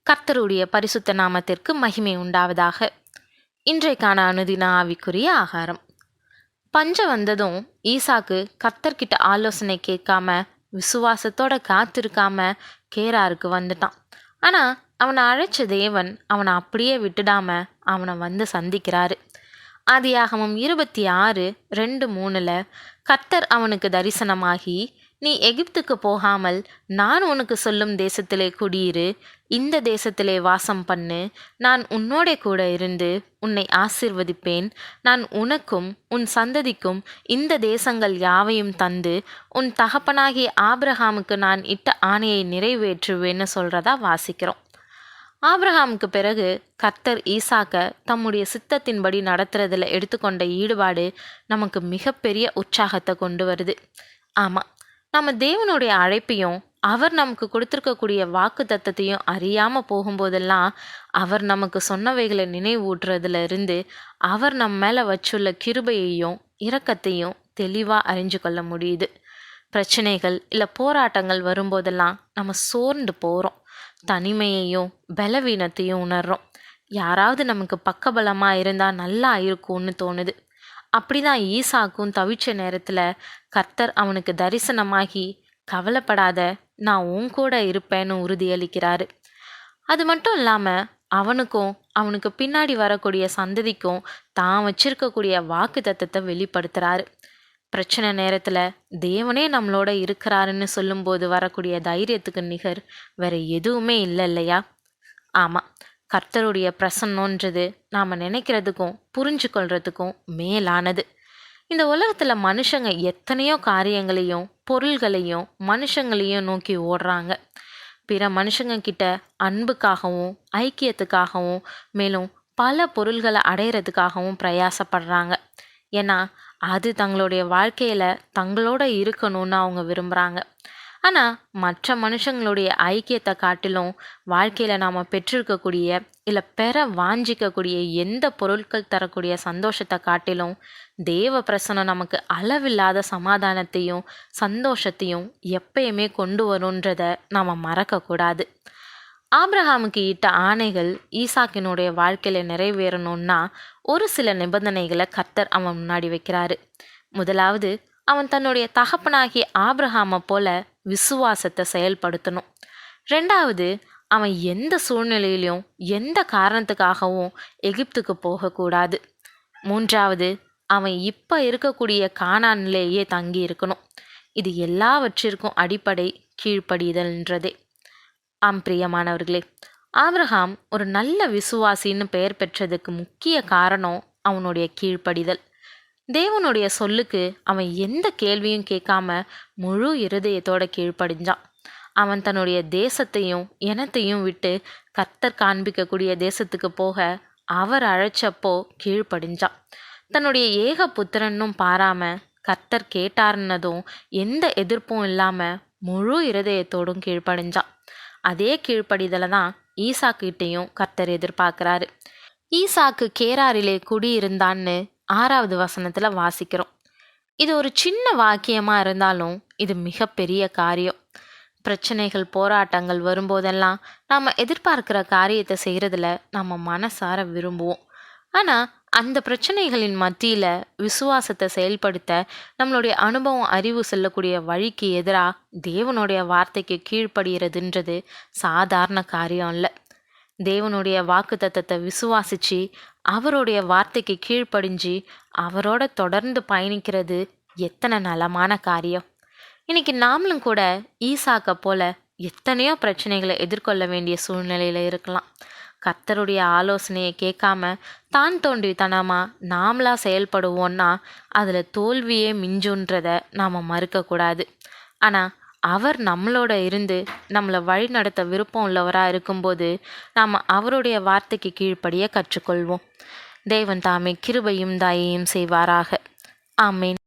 கர்த்தருடைய பரிசுத்த நாமத்திற்கு மகிமை உண்டாவதாக. இன்றைக்கான அனுதின ஆவிக்குரிய ஆகாரம். பஞ்சம் வந்ததும் ஈசாக்கு கர்த்தர்கிட்ட ஆலோசனை கேட்காம விசுவாசத்தோட காத்திருக்காம கேராருக்கு வந்துட்டான். ஆனா அவனை அழைச்ச தேவன் அவனை அப்படியே விட்டுடாம அவனை வந்து சந்திக்கிறாரு. ஆதியாகமம் 26:2-3 கர்த்தர் அவனுக்கு தரிசனமாகி, நீ எகிப்துக்கு போகாமல் நான் உனக்கு சொல்லும் தேசத்திலே குடியிரு, இந்த தேசத்திலே வாசம் பண்ணு, நான் உன்னோட கூட இருந்து உன்னை ஆசீர்வதிப்பேன், நான் உனக்கும் உன் சந்ததிக்கும் இந்த தேசங்கள் யாவையும் தந்து உன் தகப்பனாகிய ஆபிரகாமுக்கு நான் இட்ட ஆணையை நிறைவேற்றுவேன்னு சொல்றதா வாசிக்கிறோம். ஆபிரகாமுக்கு பிறகு கர்த்தர் ஈசாக்க தம்முடைய சித்தத்தின்படி நடத்துறதுல எடுத்துக்கொண்ட ஈடுபாடு நமக்கு மிகப்பெரிய உற்சாகத்தை கொண்டு வருது. ஆமாம், நம்ம தேவனுடைய அழைப்பையும் அவர் நமக்கு கொடுத்துருக்கக்கூடிய வாக்கு தத்தத்தையும் அறியாமல் போகும்போதெல்லாம் அவர் நமக்கு சொன்னவைகளை நினைவூட்டுறதுல இருந்து அவர் நம்ம மேலே வச்சுள்ள கிருபையையும் இரக்கத்தையும் தெளிவாக அறிஞ்சு கொள்ள முடியுது. பிரச்சனைகள் இல்லை போராட்டங்கள் வரும்போதெல்லாம் நம்ம சோர்ந்து போகிறோம், தனிமையையும் பலவீனத்தையும் உணர்றோம். யாராவது நமக்கு பக்கபலமாக இருந்தால் நல்லா இருக்கும்னு தோணுது. அப்படிதான் ஈசாக்கும் தவிச்ச நேரத்தில் கர்த்தர் அவனுக்கு தரிசனமாகி, கவலைப்படாத, நான் உன் கூட இருப்பேன்னு உறுதியளிக்கிறாரு. அது மட்டும் இல்லாமல் அவனுக்கும் அவனுக்கு பின்னாடி வரக்கூடிய சந்ததிக்கும் தான் வச்சிருக்கக்கூடிய வாக்கு தத்தத்தை வெளிப்படுத்துகிறாரு. பிரச்சனை நேரத்தில் தேவனே நம்மளோட இருக்கிறாருன்னு சொல்லும்போது வரக்கூடிய தைரியத்துக்கு நிகர் வேற எதுவுமே இல்லை இல்லையா? ஆமாம், கர்த்தருடைய பிரசன்னன்றது நாம் நினைக்கிறதுக்கும் புரிஞ்சு கொள்றதுக்கும் மேலானது. இந்த உலகத்தில் மனுஷங்க எத்தனையோ காரியங்களையும் பொருள்களையும் மனுஷங்களையும் நோக்கி ஓடுறாங்க. பிற மனுஷங்க கிட்ட அன்புக்காகவும் ஐக்கியத்துக்காகவும் மேலும் பல பொருள்களை அடையிறதுக்காகவும் பிரயாசப்படுறாங்க. ஏன்னா அது தங்களுடைய வாழ்க்கையில் தங்களோட இருக்கணும்னு அவங்க விரும்புகிறாங்க. ஆனால் மற்ற மனுஷங்களுடைய ஐக்கியத்தை காட்டிலும் வாழ்க்கையில் நாம் பெற்றிருக்கக்கூடிய இல்லை பெற வாஞ்சிக்கக்கூடிய எந்த பொருட்கள் தரக்கூடிய சந்தோஷத்தை காட்டிலும் தேவ பிரசனம் நமக்கு அளவில்லாத சமாதானத்தையும் சந்தோஷத்தையும் எப்பயுமே கொண்டு வரும்ன்றதை நாம் மறக்கக்கூடாது. ஆபிரகாமுக்கு இட்ட ஆணைகள் ஈசாக்கினுடைய வாழ்க்கையில் நிறைவேறணும்னா ஒரு சில நிபந்தனைகளை கர்த்தர் அவன் முன்னாடி வைக்கிறாரு. முதலாவது, அவன் தன்னுடைய தகப்பனாகிய ஆபிரகாமை போல விசுவாசத்தை செயல்படுத்தணும். ரெண்டாவது, அவன் எந்த சூழ்நிலையிலும் எந்த காரணத்துக்காகவும் எகிப்துக்கு போகக்கூடாது. மூன்றாவது, அவன் இப்போ இருக்கக்கூடிய கானானிலேயே தங்கி இருக்கணும். இது எல்லாவற்றிற்கும் அடிப்படை கீழ்ப்படிதல்ன்றதே. ஆம் பிரியமானவர்களே, ஆபிரகாம் ஒரு நல்ல விசுவாசின்னு பெயர் பெற்றதுக்கு முக்கிய காரணம் அவனுடைய கீழ்ப்படிதல். தேவனுடைய சொல்லுக்கு அவன் எந்த கேள்வியும் கேட்காம முழு இருதயத்தோட கீழ்ப்படிஞ்சான். அவன் தன்னுடைய தேசத்தையும் இனத்தையும் விட்டு கர்த்தர் காண்பிக்கக்கூடிய தேசத்துக்கு போக அவர் அழைச்சப்போ கீழ்ப்படிஞ்சான். தன்னுடைய ஏக புத்திரனும் பாராம கர்த்தர் கேட்டார்னதும் எந்த எதிர்ப்பும் இல்லாம முழு இருதயத்தோடும் கீழ்ப்படிஞ்சான். அதே கீழ்ப்படிதலை தான் ஈசாக்கிட்டையும் கர்த்தர் எதிர்பார்க்கிறாரு. ஈசாக்கு கேராரிலே குடியிருந்தான்னு 6வது வசனத்தில் வாசிக்கிறோம். இது ஒரு சின்ன வாக்கியமாக இருந்தாலும் இது மிகப்பெரிய காரியம். பிரச்சனைகள் போராட்டங்கள் வரும்போதெல்லாம் நாம் எதிர்பார்க்குற காரியத்தை செய்கிறதுல நம்ம மனசார விரும்புவோம். ஆனால் அந்த பிரச்சனைகளின் மத்தியில் விசுவாசத்தை செயல்படுத்த நம்மளுடைய அனுபவம் அறிவு செல்லக்கூடிய வழிக்கு எதிராக தேவனுடைய வார்த்தைக்கு கீழ்ப்படுகிறதுன்றது சாதாரண காரியம் இல்லை. தேவனுடைய வாக்கு தத்தத்தை விசுவாசித்து அவருடைய வார்த்தைக்கு கீழ்ப்படிஞ்சு அவரோட தொடர்ந்து பயணிக்கிறது எத்தனை நலமான காரியம். இன்னைக்கு நாமளும் கூட ஈசாக்க போல எத்தனையோ பிரச்சனைகளை எதிர்கொள்ள வேண்டிய சூழ்நிலையில் இருக்கலாம். கர்த்தருடைய ஆலோசனையை கேட்காம தான் தோன்றித்தனமாக நாமளாக செயல்படுவோன்னா அதில் தோல்வியே மிஞ்சுன்றதை நாம் மறுக்கக்கூடாது. ஆனால் அவர் நம்மளோட இருந்து நம்மளை வழி நடத்த விருப்பம் உள்ளவராக இருக்கும்போது நாம் அவருடைய வார்த்தைக்கு கீழ்ப்படிய கற்றுக்கொள்வோம். தேவன் தாமே கிருபையும் தயையும் செய்வாராக. ஆமேன்.